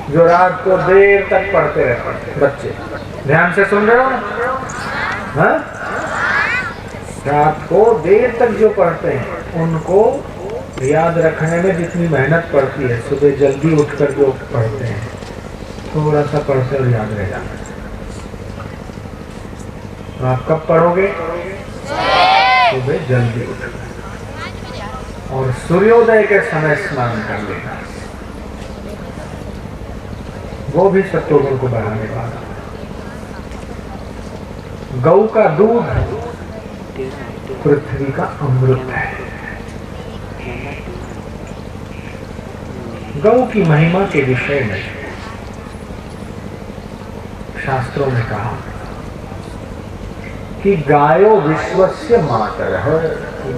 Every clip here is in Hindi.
जो रात को देर तक पढ़ते रहते हैं बच्चे, ध्यान से सुन रहे हो? हाँ, रात को देर तक जो पढ़ते हैं उनको याद रखने में जितनी मेहनत पड़ती है, सुबह जल्दी उठकर जो पढ़ते हैं थोड़ा सा पढ़ते और याद रह जाता है। तो आप कब पढ़ोगे? सुबह जल्दी उठकर और सूर्योदय के समय स्नान कर लेना, वो भी सत्वगुण को बढ़ाने वाला। गौ का दूध पृथ्वी का अमृत है। गौ की महिमा के विषय में शास्त्रों ने कहा कि गायो विश्वस्य मातरः,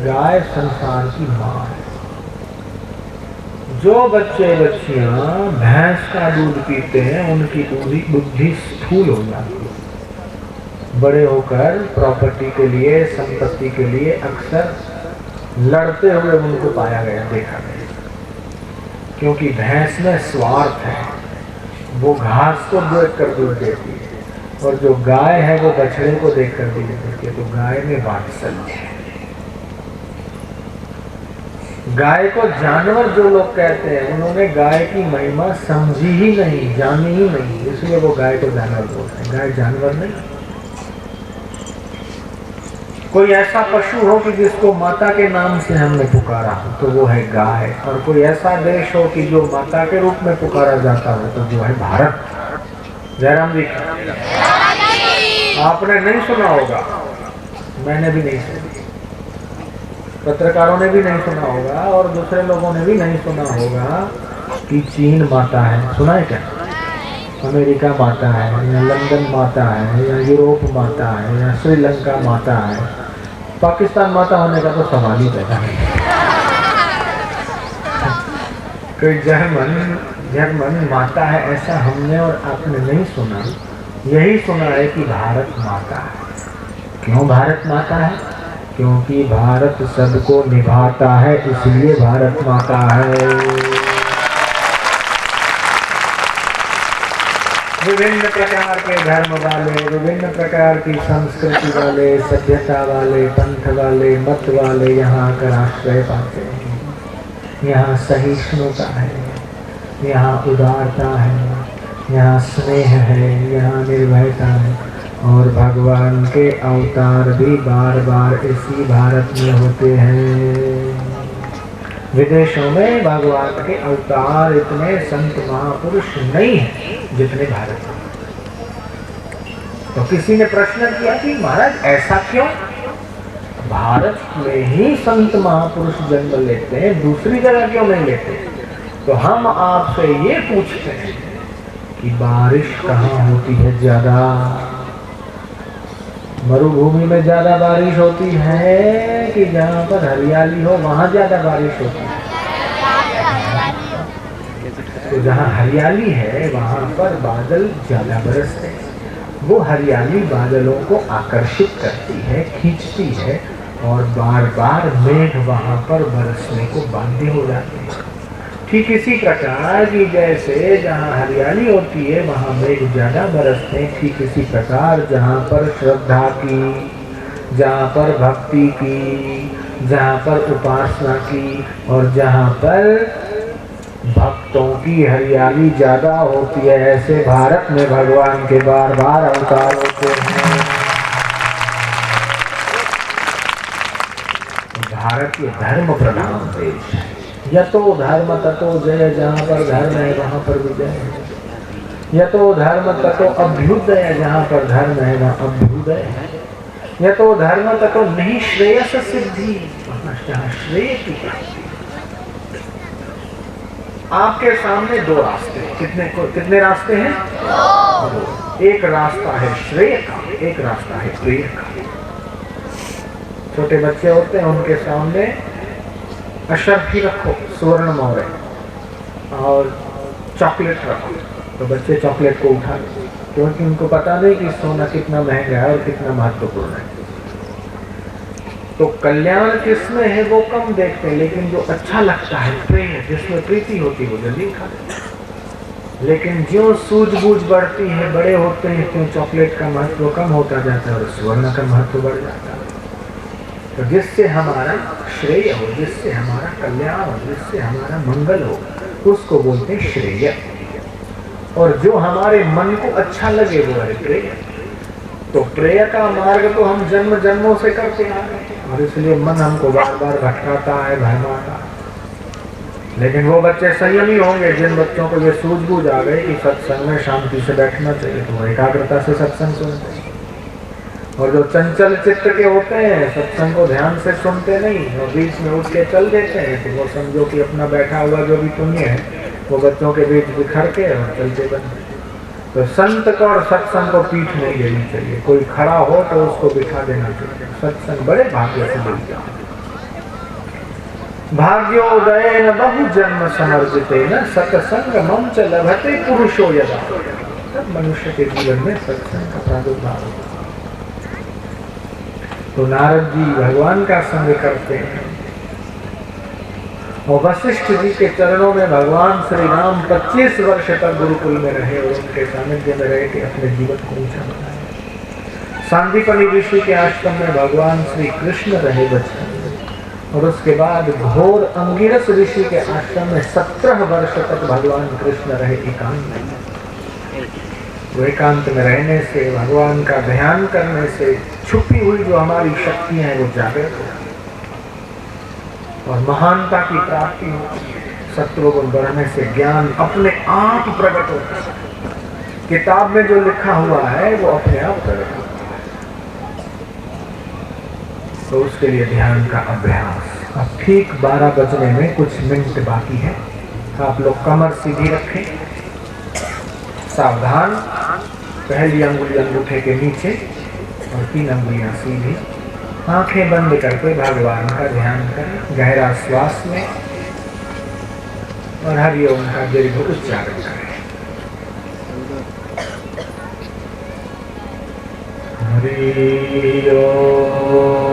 गाय संसार की मां है। जो बच्चे बच्चियां भैंस का दूध पीते हैं उनकी बुद्धि स्थूल हो जाती है। बड़े होकर प्रॉपर्टी के लिए, संपत्ति के लिए अक्सर लड़ते हुए उनको पाया गया, देखा गया। क्योंकि भैंस में स्वार्थ है, वो घास को देख कर दूध देती है और जो गाय है वो बछड़े को देख कर दूध देती है। तो गाय में वात्सल्य है। गाय को जानवर जो लोग कहते हैं उन्होंने गाय की महिमा समझी ही नहीं, जानी ही नहीं, इसलिए वो गाय को जानवर बोलते हैं। गाय जानवर नहीं। कोई ऐसा पशु हो कि जिसको माता के नाम से हमने पुकारा हो तो वो है गाय, और कोई ऐसा देश हो कि जो माता के रूप में पुकारा जाता हो तो वो है भारत। जयराम जी, आपने नहीं सुना होगा, मैंने भी नहीं सुना, पत्रकारों ने भी नहीं सुना होगा और दूसरे लोगों ने भी नहीं सुना होगा कि चीन माता है। सुना है क्या? अमेरिका माता है, या लंदन माता है, या यूरोप माता है, या श्रीलंका माता है। पाकिस्तान माता होने का तो सवाल ही पैदा नहीं। कोई जर्मन माता है ऐसा हमने और आपने नहीं सुना। यही सुना है कि भारत माता है। क्यों भारत माता है? क्योंकि भारत सबको निभाता है, इसलिए भारत माता है। विभिन्न प्रकार के धर्म वाले, विभिन्न प्रकार की संस्कृति वाले, सभ्यता वाले, पंथ वाले, मत वाले यहाँ आकर आश्रय पाते हैं। यहाँ सहिष्णुता है, यहाँ उदारता है, यहाँ स्नेह है, यहाँ निर्भयता है। और भगवान के अवतार भी बार बार इसी भारत में होते हैं। विदेशों में भगवान के अवतार इतने संत महापुरुष नहीं हैं जितने भारत में। तो किसी ने प्रश्न किया कि महाराज ऐसा क्यों? भारत में ही संत महापुरुष जन्म लेते हैं, दूसरी जगह क्यों नहीं लेते? तो हम आपसे ये पूछते हैं कि बारिश कहाँ होती है ज्यादा? मरुभूमि में ज्यादा बारिश होती है कि जहाँ पर हरियाली हो वहाँ ज्यादा बारिश होती है? तो जहाँ हरियाली है वहाँ पर बादल ज्यादा बरसते हैं। वो हरियाली बादलों को आकर्षित करती है, खींचती है और बार बार मेघ वहाँ पर बरसने को बाध्य हो जाते हैं। ठीक इसी प्रकार की जैसे जहाँ हरियाली होती है वहाँ मेघ ज्यादा बरसते हैं, ठीक इसी प्रकार जहाँ पर श्रद्धा की, जहाँ पर भक्ति की, जहाँ पर उपासना की और जहाँ पर भक्तों की हरियाली ज्यादा होती है, ऐसे भारत में भगवान के बार बार अवतार होते हैं। भारत ये धर्म प्रधान देश है। यतो धर्म ततो जय, जहाँ पर धर्म है वहाँ पर विजय है। यतो धर्म ततो अभ्युदय, जहाँ पर धर्म है वहाँ अभ्युदय है। यतो धर्म ततो नहीं श्रेयस सिद्धि, जहाँ श्रेय की प्राप्ति। आपके सामने दो रास्ते हैं। कितने रास्ते हैं? दो। एक रास्ता है श्रेय का, एक रास्ता है प्रिय का। छोटे बच्चे होते हैं उनके सामने अशर्फी रखो, स्वर्ण मोहरे, और चॉकलेट रखो तो बच्चे चॉकलेट को उठा लेते, क्योंकि उनको पता नहीं कि सोना कितना महंगा है और कितना महत्वपूर्ण है। तो कल्याण किसमें है वो कम देखते हैं, लेकिन जो अच्छा लगता है प्रेम, जिसमें प्रीति होती है वो जल्दी उठा लेते। लेकिन जो सूझबूझ बढ़ती है, बड़े होते हैं, क्यों चॉकलेट का महत्व कम होता जाता है और स्वर्ण का महत्व बढ़ जाता है। तो जिससे हमारा श्रेय हो, जिससे हमारा कल्याण हो, जिससे हमारा मंगल हो, उसको बोलते हैं श्रेय। और जो हमारे मन को अच्छा लगे वो है प्रेय। तो प्रेय का मार्ग तो हम जन्म जन्मों से करते आ रहे हैं और इसलिए मन हमको बार बार भटकाता है, भरमाता है। लेकिन वो बच्चे संयमी होंगे जिन बच्चों को ये सूझबूझ आ गई कि सत्संग में शांति से बैठना चाहिए, तो वो एकाग्रता से सत्संग सुनते हैं। और जो चंचल चित्त के होते हैं, सत्संग को ध्यान से सुनते नहीं और बीच में उठ के चल देते हैं, तो वो समझो कि अपना बैठा हुआ जो भी पुण्य है वो बच्चों के बीच बिखर के और चलते बनते। तो संत को और सत्संग को पीठ नहीं देनी चाहिए। कोई खड़ा हो तो उसको बिठा देना चाहिए। सत्संग बड़े भाग्य से मिलता है। भाग्योदय न बहु जन्म समर्जिते न सत्संग मंच लभते पुरुषो यदा। तब मनुष्य के जीवन में सत्संग का प्रादुर्भाव होता है। तो नारद जी भगवान का संग करते हैं और वशिष्ठ जी के चरणों में भगवान श्री राम 25 वर्ष तक गुरुकुल में रहे और उनके सानिध्य में रह के अपने जीवन को ऊंचा बनाया। सांदीपनि ऋषि के आश्रम में भगवान श्री कृष्ण रहे बचपन में और उसके बाद घोर अंगिरस ऋषि के आश्रम में 17 वर्ष तक भगवान कृष्ण रहे एकांत में। वो एकांत में रहने से, भगवान का ध्यान करने से छुपी हुई जो हमारी शक्तियां हैं वो जागृत होती और महानता की प्राप्ति होती है। सत्वगुण बढ़ने से ज्ञान अपने आप प्रकट होता है। किताब में जो लिखा हुआ है वो अपने आप प्रकट होता है। तो उसके लिए ध्यान का अभ्यास। अब ठीक 12 बजने में कुछ मिनट बाकी है। आप लोग कमर सीधी रखें, सावधान। पहली अंगुली अंगूठे के नीचे और 3 अंगुलियां सीधी। आंखें बंद करके भगवान का ध्यान करें। गहरा श्वास में और हरि ओम का दीर्घ उच्चारण करें। हरि ओम।